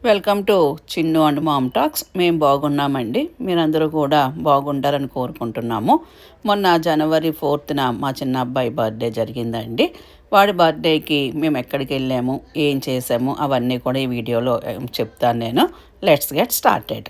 Welcome to Chinnu and mom talks. మేము బాగున్నామండి. మీరందరూ కూడా బాగుంటారని కోరుకుంటున్నాము. మొన్న జనవరి 4న మా చిన్న అబ్బాయి బర్త్డే జరిగిందండి. వాడి బర్త్డేకి మేము ఎక్కడికి వెళ్ళాము, ఏం చేసాము అవన్నీ కూడా ఈ వీడియోలో చెప్తాను నేను. Let's get started.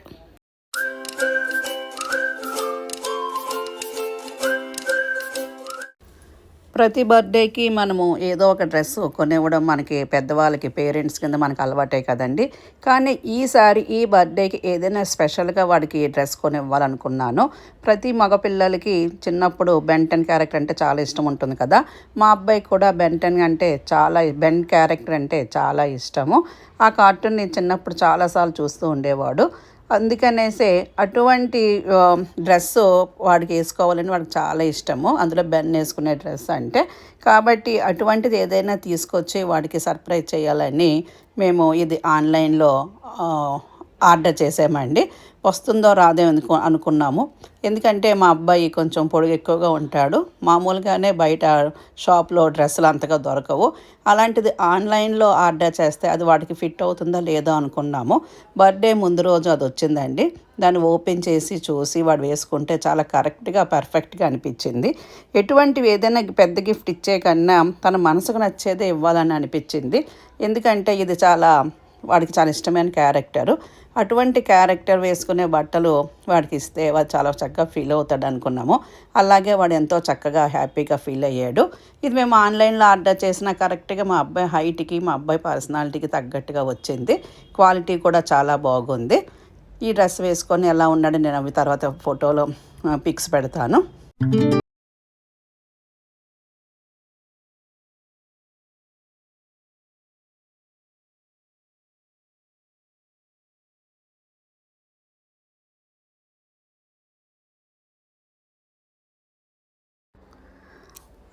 ప్రతి బర్త్డేకి మనము ఏదో ఒక డ్రెస్ కొనివ్వడం మనకి పెద్దవాళ్ళకి పేరెంట్స్ కింద మనకు అలవాటే కదండి. కానీ ఈసారి ఈ బర్త్డేకి ఏదైనా స్పెషల్గా వాడికి డ్రెస్ కొనివ్వాలనుకున్నాను. ప్రతి మగపిల్లలకి చిన్నప్పుడు బెన్ 10 క్యారెక్టర్ అంటే చాలా ఇష్టం ఉంటుంది కదా. మా అబ్బాయికి కూడా బెన్ క్యారెక్టర్ అంటే చాలా ఇష్టము. ఆ కార్టూన్ నేను చిన్నప్పుడు చాలాసార్లు చూస్తూ ఉండేవాడు. అందుకనేసే అటువంటి డ్రెస్సు వాడికి వేసుకోవాలని వాడికి చాలా ఇష్టము. అందులో బెన్ వేసుకునే డ్రెస్ అంటే. కాబట్టి అటువంటిది ఏదైనా తీసుకొచ్చి వాడికి సర్ప్రైజ్ చేయాలని మేము ఇది ఆన్లైన్లో ఆర్డర్ చేసామండి. వస్తుందో రాదో అనుకున్నాము. ఎందుకంటే మా అబ్బాయి కొంచెం పొడుగు ఎక్కువగా ఉంటాడు. మామూలుగానే బయట షాప్లో డ్రెస్సులు అంతగా దొరకవు. అలాంటిది ఆన్లైన్లో ఆర్డర్ చేస్తే అది వాడికి ఫిట్ అవుతుందో లేదో అనుకున్నాము. బర్త్డే ముందు రోజు అది వచ్చిందండి. దాన్ని ఓపెన్ చేసి చూసి వాడు వేసుకుంటే చాలా కరెక్ట్గా పర్ఫెక్ట్గా అనిపించింది. ఎటువంటివి ఏదైనా పెద్ద గిఫ్ట్ ఇచ్చే కన్నా తన మనసుకు నచ్చేదే ఇవ్వాలని అనిపించింది. ఎందుకంటే ఇది వాడికి చాలా ఇష్టమైన క్యారెక్టరు. అటువంటి క్యారెక్టర్ వేసుకునే బట్టలు వాడికి ఇస్తే వాడు చాలా చక్కగా ఫీల్ అవుతాడు అనుకున్నాము. అలాగే వాడు ఎంతో చక్కగా హ్యాపీగా ఫీల్ అయ్యాడు. ఇది మేము ఆన్లైన్లో ఆర్డర్ చేసిన కరెక్ట్గా మా అబ్బాయి హైట్కి మా అబ్బాయి పర్సనాలిటీకి తగ్గట్టుగా వచ్చింది. క్వాలిటీ కూడా చాలా బాగుంది. ఈ డ్రెస్ వేసుకొని ఎలా ఉన్నాడో నేను అవి తర్వాత ఫోటోలో పిక్స్ పెడతాను.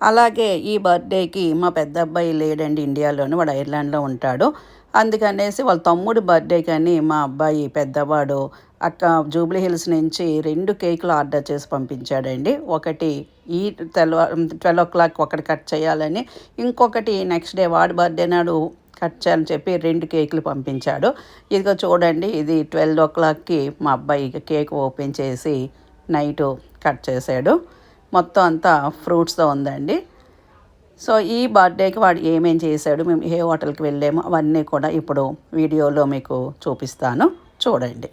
అలాగే ఈ బర్త్డేకి మా పెద్ద అబ్బాయి లేడండి ఇండియాలోని, వాడు ఐర్లాండ్లో ఉంటాడు. అందుకనేసి వాళ్ళ తమ్ముడు బర్త్డేకి అని మా అబ్బాయి పెద్దవాడు జూబ్లీ హిల్స్ నుంచి 2 కేకులు ఆర్డర్ చేసి పంపించాడండి. ఒకటి ఈ 12 o'clock ఒకటి కట్ చేయాలని, ఇంకొకటి నెక్స్ట్ డే వాడి బర్త్డే నాడు కట్ చేయాలని చెప్పి 2 కేకులు పంపించాడు. ఇదిగో చూడండి, ఇది 12 o'clockకి మా అబ్బాయి కేక్ ఓపెన్ చేసి నైటు కట్ చేశాడు. మొత్తం అంతా ఫ్రూట్స్తో ఉందండి. సో ఈ బర్త్డేకి వాడు ఏమేం చేశాడు, మేము ఏ హోటల్కి వెళ్ళాము అవన్నీ కూడా ఇప్పుడు వీడియోలో మీకు చూపిస్తాను, చూడండి.